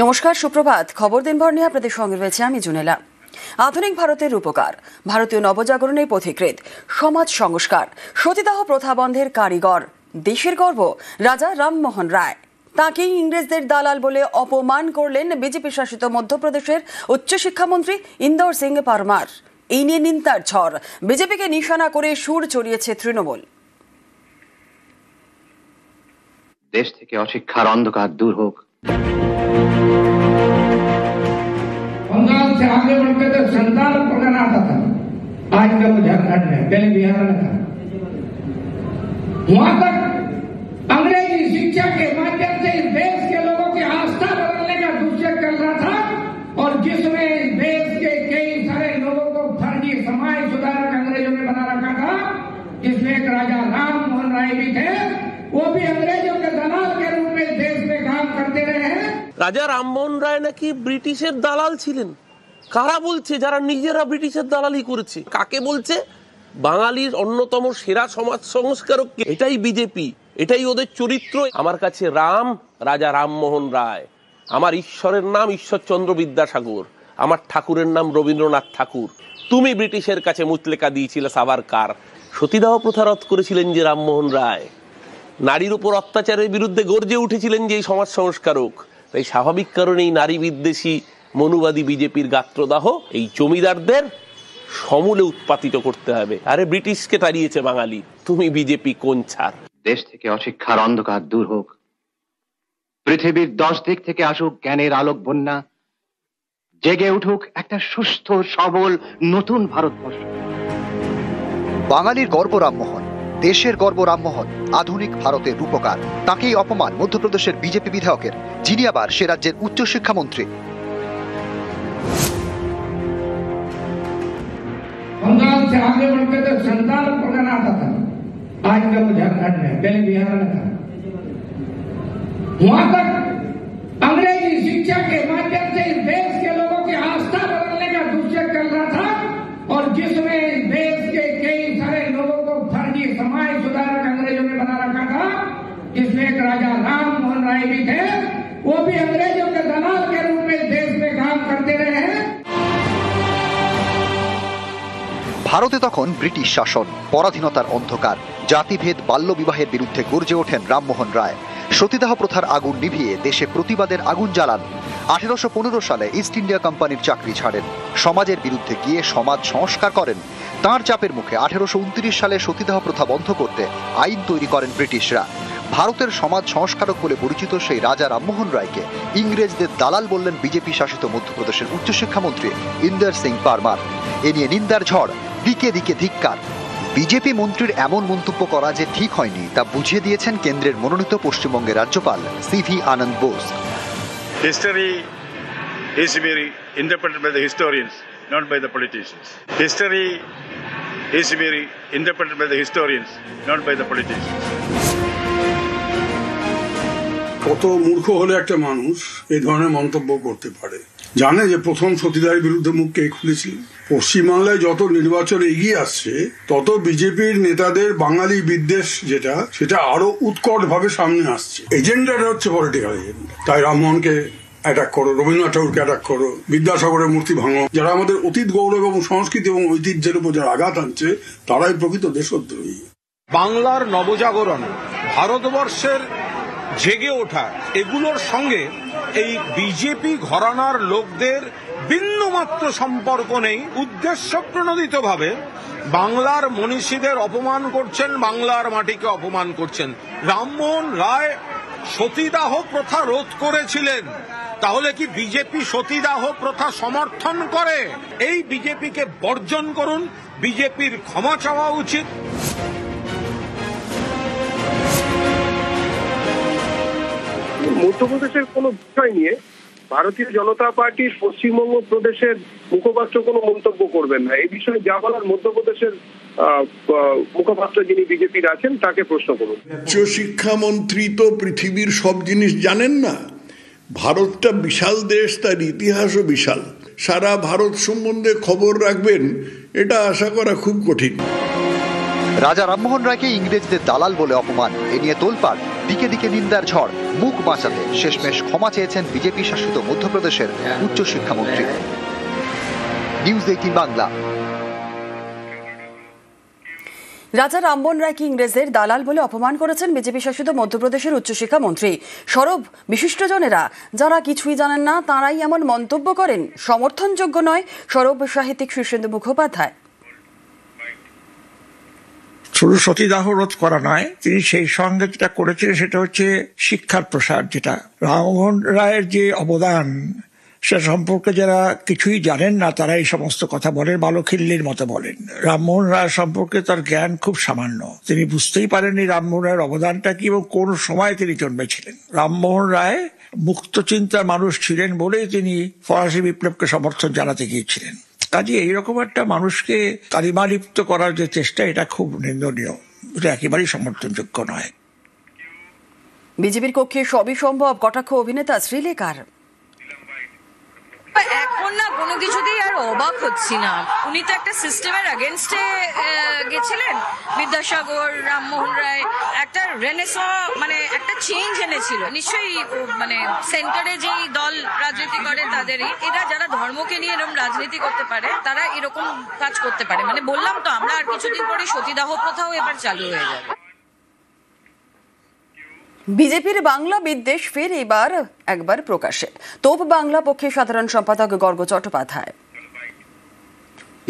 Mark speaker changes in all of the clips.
Speaker 1: নমস্কার, সুপ্রভাত। খবর দিনভর নিয়ে আপনাদের সঙ্গে রয়েছে আমি জুনেলা। আধুনিক ভারতের রূপকার, ভারতীয় নবজাগরণের পথিকৃৎ, সমাজ সংস্কার, সতীদাহ প্রথা বন্ধের কারিগর, দেশের গর্ব রাজা রামমোহন রায়। তাঁকেই ইংরেজদের দালাল বলে অপমান করলেন বিজেপি শাসিত মধ্যপ্রদেশের উচ্চশিক্ষামন্ত্রী ইন্দর সিং পারমার। এই নিয়ে নিন্দার ঝড়। বিজেপিকে নিশানা করে সুর চড়িয়েছে তৃণমূল।
Speaker 2: দেশ থেকে অশিক্ষার অন্ধকার দূর হোক।
Speaker 3: बंगाल से आगे बढ़कर तो संतान पकड़ना आता था। आज जब झारखंड में, पहले बिहार में था, वहां तक अंग्रेजी शिक्षा के माध्यम से इस देश के लोगों की आस्था बदलने का दुष्यंत चल रहा था, और जिसमें इस देश के कई सारे लोगों को फर्जी समाज सुधारक अंग्रेजों ने बना रखा था, जिसमें एक राजा राम मोहन राय भी थे। वो भी अंग्रेजों के दलाल के रूप में देश में काम करते रहे हैं।
Speaker 4: রাজা রামমোহন রায় নাকি ব্রিটিশের দালাল ছিলেন। কারা বলছে? যারা নিজেরা ব্রিটিশের দালালি করেছে। কাকে বলছে? বাঙালির অন্যতম সেরা সমাজ সংস্কারককে। এটাই বিজেপি, এটাই ওদের চরিত্র। আমার কাছে রাম রাজা রামমোহন রায়, আমার ঈশ্বরের নাম ঈশ্বরচন্দ্র বিদ্যাসাগর, আমার ঠাকুরের নাম রবীন্দ্রনাথ ঠাকুর। তুমি ব্রিটিশের কাছে মুচলেকা দিয়েছিলে সাভারকার। সতীদাহ প্রথা রদ করেছিলেন যে রামমোহন রায়। নারীর উপর অত্যাচারের বিরুদ্ধে গর্জে উঠেছিলেন যে সমাজ সংস্কারক। তাই স্বাভাবিক কারণেই নারী বিদ্বেষী মনুবাদী বিজেপির গাত্রদাহ এই জমিদারদের সমূলে উৎপাতিত করতে হবে। আরে ব্রিটিশকে তাড়িয়েছে বাঙালি, তুমি বিজেপি কোন ছাড়?
Speaker 2: দেশ থেকে অশিক্ষার অন্ধকার দূর হোক। পৃথিবীর 10 দিক থেকে আসুক জ্ঞানের আলোক বন্যা। জেগে উঠুক একটা সুস্থ সবল নতুন ভারতবর্ষ।
Speaker 5: বাঙালির গর্ব রামমোহন, দেশের গর্ব রামমোহন, আধুনিক ভারতের রূপকার। তাকেই অপমান মধ্যপ্রদেশের বিজেপি বিধায়কের, যিনি আবার সে রাজ্যের উচ্চশিক্ষামন্ত্রী।
Speaker 3: बंगाल से आगे बढ़कर तो संतान पकड़ना आता था। आज जब झारखंड में, पहले बिहार में था, वहां तक अंग्रेजी शिक्षा के माध्यम से इस देश के लोगों की आस्था बदलने का दुष्यंत चल रहा था, और जिसमें इस देश के कई सारे लोगों को फर्जी समाज सुधारक अंग्रेजों ने बना रखा था, जिसमें एक राजा राम मोहन राय भी थे। वो भी अंग्रेजों के दलाल के रूप में देश में काम करते रहे हैं।
Speaker 5: ভারতে তখন ব্রিটিশ শাসন, পরাধীনতার অন্ধকার, জাতিভেদ, বাল্যবিবাহের বিরুদ্ধে গর্জে ওঠেন রামমোহন রায়। সতীদাহ প্রথার আগুন নিভিয়ে দেশে প্রতিবাদের আগুন জ্বালান। 1815 সালে ইস্ট ইন্ডিয়া কোম্পানির চাকরি ছাড়েন, সমাজের বিরুদ্ধে গিয়ে সমাজ সংস্কার করেন। তাঁর চাপের মুখে 1829 সালে সতীদাহ প্রথা বন্ধ করতে আইন তৈরি করেন ব্রিটিশরা। ভারতের সমাজ সংস্কারক বলে পরিচিত সেই রাজা রামমোহন রায়কে ইংরেজদের দালাল বললেন বিজেপি শাসিত মধ্যপ্রদেশের উচ্চশিক্ষামন্ত্রী ইন্দর সিং পারমার। এ নিয়ে নিন্দার ঝড়, দিকে দিকে ধিক্কার। বিজেপি মন্ত্রীর এমন মন্তব্য করা যে ঠিক হয়নি তা বুঝিয়ে দিয়েছেন কেন্দ্রের মনোনীত পশ্চিমবঙ্গের রাজ্যপাল C V Ananda Bose.
Speaker 6: History is to be interpreted by the historians, not by the politicians. History is to be interpreted by the historians, not by the politicians.
Speaker 7: কত মূর্খ হলে একটা মানুষ এই ধরনের মন্তব্য করতে পারে? জানে যে প্রথম সতীদাহের বিরুদ্ধে মুখ কে খুলেছিল? পশ্চিমবাংলায় যত নির্বাচন এগিয়ে আসছে তত বিজেপির নেতাদের বাঙালি বিদ্বেষ সেটা আরো উৎকট ভাবে সামনে আসছে। এজেন্ডাটা হচ্ছে পলিটিক্যাল এজেন্ডা। তাই রামমোহনকে অ্যাটাক করো, রবীন্দ্রনাথ ঠাকুরকে অ্যাটাক করো, বিদ্যাসাগরের মূর্তি ভাঙো। যারা আমাদের অতীত গৌরব এবং সংস্কৃতি এবং ঐতিহ্যের উপর যারা আঘাত আনছে তারাই প্রকৃত দেশদ্রোহী।
Speaker 8: বাংলার নবজাগরণ, ভারতবর্ষের জেগে ওঠা, এগুলোর সঙ্গে এই বিজেপি ঘরানার লোকদের বিন্দুমাত্র সম্পর্ক নেই। উদ্দেশ্য প্রণোদিতভাবে বাংলার মনীষীদের অপমান করছেন, বাংলার মাটিকে অপমান করছেন। রামমোহন রায় সতীদাহ প্রথা রোধ করেছিলেন, তাহলে কি বিজেপি সতীদাহ প্রথা সমর্থন করে? এই বিজেপিকে বর্জন করুন, বিজেপির ক্ষমা চাওয়া উচিত।
Speaker 9: মধ্যপ্রদেশের কোনো বিষয় নিয়ে ভারতীয় জনতা পার্টির পশ্চিমবঙ্গ প্রদেশের মুখপাত্র কোনো মন্তব্য করবেন না। এই বিষয়ে যা বলার মধ্যপ্রদেশের মুখপাত্র যিনি বিজেপির আছেন তাকে প্রশ্ন করুন।
Speaker 10: উচ্চ শিক্ষামন্ত্রী তো পৃথিবীর সব জিনিস জানেন না। ভারতটা বিশাল দেশ, তার ইতিহাসও বিশাল। সারা ভারত সম্বন্ধে খবর রাখবেন এটা আশা করা খুব কঠিন।
Speaker 5: রাজা রামমোহন রায়কে ইংরেজদের দালাল বলে অপমান, এ নিয়ে তোলপাড়। দিকে দিকে নিন্দার ঝড়। মুখ বাঁচাতে শেষমেশ ক্ষমা চেয়েছেন বিজেপি শাসিত মধ্যপ্রদেশের উচ্চশিক্ষামন্ত্রী। নিউজ 18 বাংলা।
Speaker 1: রাজা রামমোহন রায়কে ইংরেজদের দালাল বলে অপমান করেছেন বিজেপি শাসিত মধ্যপ্রদেশের উচ্চশিক্ষামন্ত্রী। সরব বিশিষ্টজনেরা, যারা কিছুই জানেন না তারাই এমন মন্তব্য করেন, সমর্থনযোগ্য নয়। সরব সাহিত্যিক শীর্ষেন্দু মুখোপাধ্যায়।
Speaker 11: শুধু সতীদাহ রোধ করা নয়, তিনি সেই সঙ্গে যেটা করেছিলেন সেটা হচ্ছে শিক্ষার প্রসার। যেটা রামমোহন রায়ের যে অবদান, সে সম্পর্কে যারা কিছুই জানেন না তারা এই সমস্ত কথা বলেন, বালখিল্যের মতো বলেন। রামমোহন রায় সম্পর্কে তার জ্ঞান খুব সামান্য। তিনি বুঝতেই পারেননি রামমোহন রায়ের অবদানটা কি এবং কোন সময় তিনি জন্মেছিলেন। রামমোহন রায় মুক্ত চিন্তার মানুষ ছিলেন বলেই তিনি ফরাসি বিপ্লবকে সমর্থন জানাতে গিয়েছিলেন। কাজে এইরকম একটা মানুষকে কালিমালিপ্ত করার যে চেষ্টা, এটা খুব নিন্দনীয়, এটা একেবারেই সমর্থনযোগ্য নয়।
Speaker 1: বিজেপির কক্ষে সবই সম্ভব, কটাক্ষ অভিনেতা শ্রীলেখার।
Speaker 12: এখন না কোনো কিছুতেই আর অবাক হচ্ছি না। উনি তো একটা সিস্টেমের এগেনস্টে গেছিলেন। বিদ্যাসাগর, রামমোহন রায় একটা মানে একটা চেঞ্জ এনেছিল। নিশ্চয়ই মানে সেন্টারে যেই দল রাজনীতি করে তাদেরই, এরা যারা ধর্মকে নিয়ে এরকম রাজনীতি করতে পারে তারা এরকম কাজ করতে পারে। মানে বললাম তো, আমরা আর কিছুদিন পরে সতীদাহ প্রথাও এবার চালু হয়ে যাবে।
Speaker 1: বিজেপির বাংলা বিদ্বেষ ফের এবার একবার প্রকাশে। তোপ বাংলা পক্ষে সাধারণ সম্পাদক গর্গ চট্টোপাধ্যায়।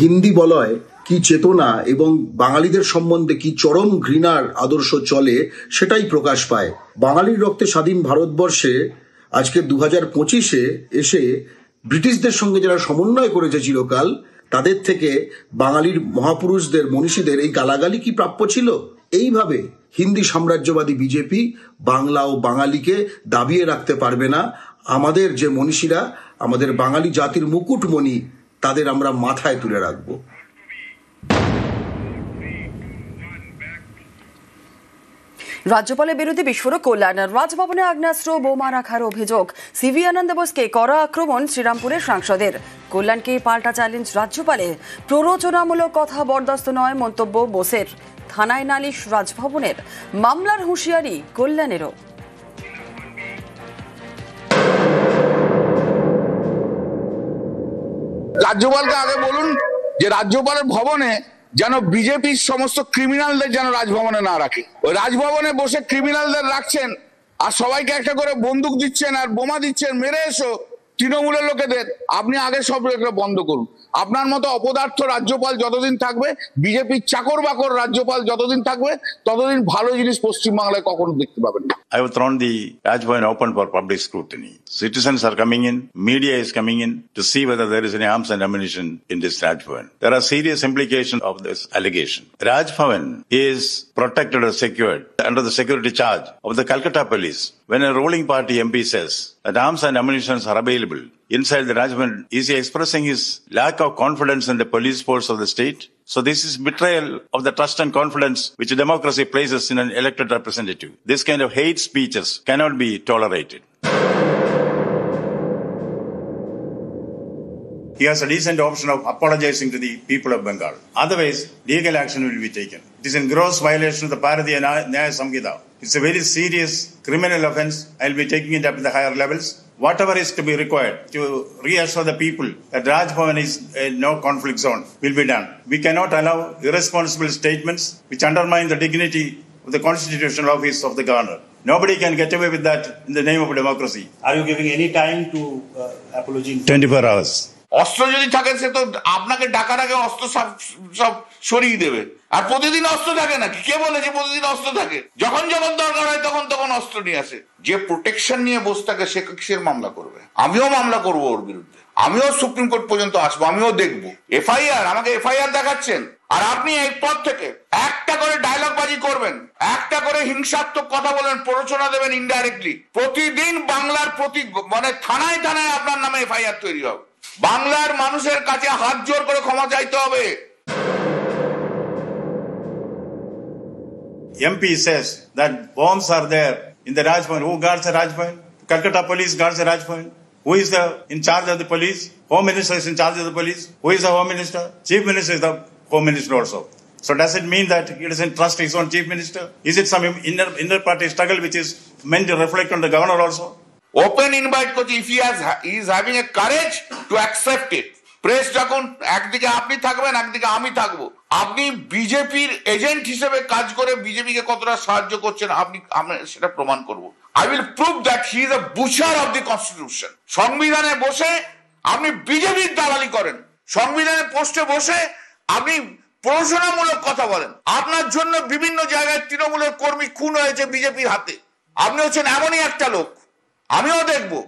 Speaker 13: হিন্দি বলয় কি চেতনা এবং বাঙালিদের সম্বন্ধে কি চরম ঘৃণার আদর্শ চলে, সেটাই প্রকাশ পায়। বাঙালির রক্তে স্বাধীন ভারতবর্ষে আজকে 2025-এ এসে ব্রিটিশদের সঙ্গে যারা সমন্বয় করেছে চিরকাল, তাদের থেকে বাঙালির মহাপুরুষদের, মনীষীদের এই গালাগালি কি প্রাপ্য ছিল? এইভাবে হিন্দি সাম্রাজ্যবাদী বিজেপি বাংলা ও বাঙালিকে দাবিয়ে রাখতে পারবে না। আমাদের যে মনীষীরা, আমাদের বাঙালি জাতির মুকুটমণি, তাদের আমরা মাথায় তুলে রাখব।
Speaker 1: রাজ্যপালের বিরুদ্ধে বিস্ফোরক কল্যাণ। রাজভবনে আগ্নেয়াস্ত্র বোমা রাখার অভিযোগ। সিভি আনন্দ বোসকে কড়া আক্রমণ শ্রীরামপুরের সাংসদের। কল্যাণকে পাল্টা চ্যালেঞ্জ রাজ্যপালের। প্ররোচনামূলক কথা বরদাস্ত নয় মন্তব্য বোসের। থানায় নালিশ রাজভবনের। মামলার হুঁশিয়ারি কল্যাণেরও।
Speaker 14: রাজ্যপালকে আগে বলুন যে রাজ্যপালের ভবনে যেন বিজেপির সমস্ত ক্রিমিনালদের যেন রাজভবনে না রাখে। ওই রাজভবনে বসে ক্রিমিনালদের রাখছেন আর সবাইকে একটা করে বন্দুক দিচ্ছেন আর বোমা দিচ্ছেন, মেরে এসো তৃণমূলের লোকেদের। আপনি আগে সব এগুলো বন্ধ করুন। আপনার মতো অপদার্থ রাজ্যপাল যতদিন থাকবে, বিজেপির চাকর বাকর রাজ্যপাল যতদিন থাকবে, ততদিন ভালো জিনিস পশ্চিমবাংলায় কখনো দেখতে পাবেন না।
Speaker 6: I have thrown the Rajbhavan open for public scrutiny. Citizens are coming in, media is coming in to see whether there is any arms and ammunition in this Rajbhavan. There are serious implications of this allegation. Rajbhavan is protected or secured under the security charge of the Calcutta police. When a ruling party MP says that arms and ammunition are available inside the Rajbhavan, is he expressing his lack of confidence in the police force of the state? So this is betrayal of the trust and confidence which democracy places in an elected representative. This kind of hate speeches cannot be tolerated. He has a decent option of apologizing to the people of Bengal. Otherwise, legal action will be taken. It is in gross violation of the Bharatiya Nyaya Samhita. It's a very serious criminal offence. I'll be taking it up to the higher levels. Whatever is to be required to reassure the people that Rajbhavan is a no-conflict zone will be done. We cannot allow irresponsible statements which undermine the dignity of the constitutional office of the governor. Nobody can get away with that in the name of democracy.
Speaker 15: Are you giving any time to apology?
Speaker 6: 24 hours.
Speaker 14: অস্ত্র যদি থাকে সে তো আপনাকে ডাকার আগে অস্ত্র সব সরিয়ে দেবে। আর প্রতিদিন অস্ত্র থাকে নাকি? কে বলেছে প্রতিদিন অস্ত্র থাকে? যখন যখন দরকার হয় তখন অস্ত্র নিয়ে আসে। যে প্রোটেকশন নিয়ে বসে থাকে সে কিসের মামলা করবে? আমিও মামলা করবো ওর বিরুদ্ধে। আমিও সুপ্রিম কোর্ট পর্যন্ত আসবো, আমিও দেখবো। এফআইআর, আমাকে এফআইআর দেখাচ্ছেন আর আপনি এই পদ থেকে একটা করে ডায়লগ বাজি করবেন, একটা করে হিংসাত্মক কথা বলেন, প্ররোচনা দেবেন ইনডাইরেক্টলি। প্রতিদিন বাংলার মানে থানায় থানায় আপনার নামে এফআইআর তৈরি হবে। বাংলার মানুষের কাছে হাত জোর করে ক্ষমা চাইতে হবে।
Speaker 6: MP says that bombs are there in the Rajbhavan. Who guards the Rajbhavan? Calcutta police guards the Rajbhavan. Who is in charge of the police? Home Minister is in charge of the police. Who is the Home Minister? Chief Minister is the Home Minister also. So does it mean that he doesn't trust his own chief minister? Is it some inner party struggle which is meant to reflect on the governor also?
Speaker 14: Open invite করছি, if he is having a courage to accept it. Press যখন একদিকে আপনি থাকবেন একদিকে আমি থাকবো, আপনি বিজেপির এজেন্ট হিসেবে কাজ করে বিজেপিকে কতটা সাহায্য করছেন আমরা সেটা প্রমাণ করব। I will prove that he is a Butcher of the constitution. সংবিধানে বসে আপনি বিজেপির দালালি করেন, সংবিধানের পোস্টে বসে আপনি প্রশংসামূলক কথা বলেন। আপনার জন্য বিভিন্ন জায়গায় তৃণমূলের কর্মী খুন হয়েছে বিজেপির হাতে। আপনি হচ্ছেন এমনই একটা লোক, আমিও দেখবো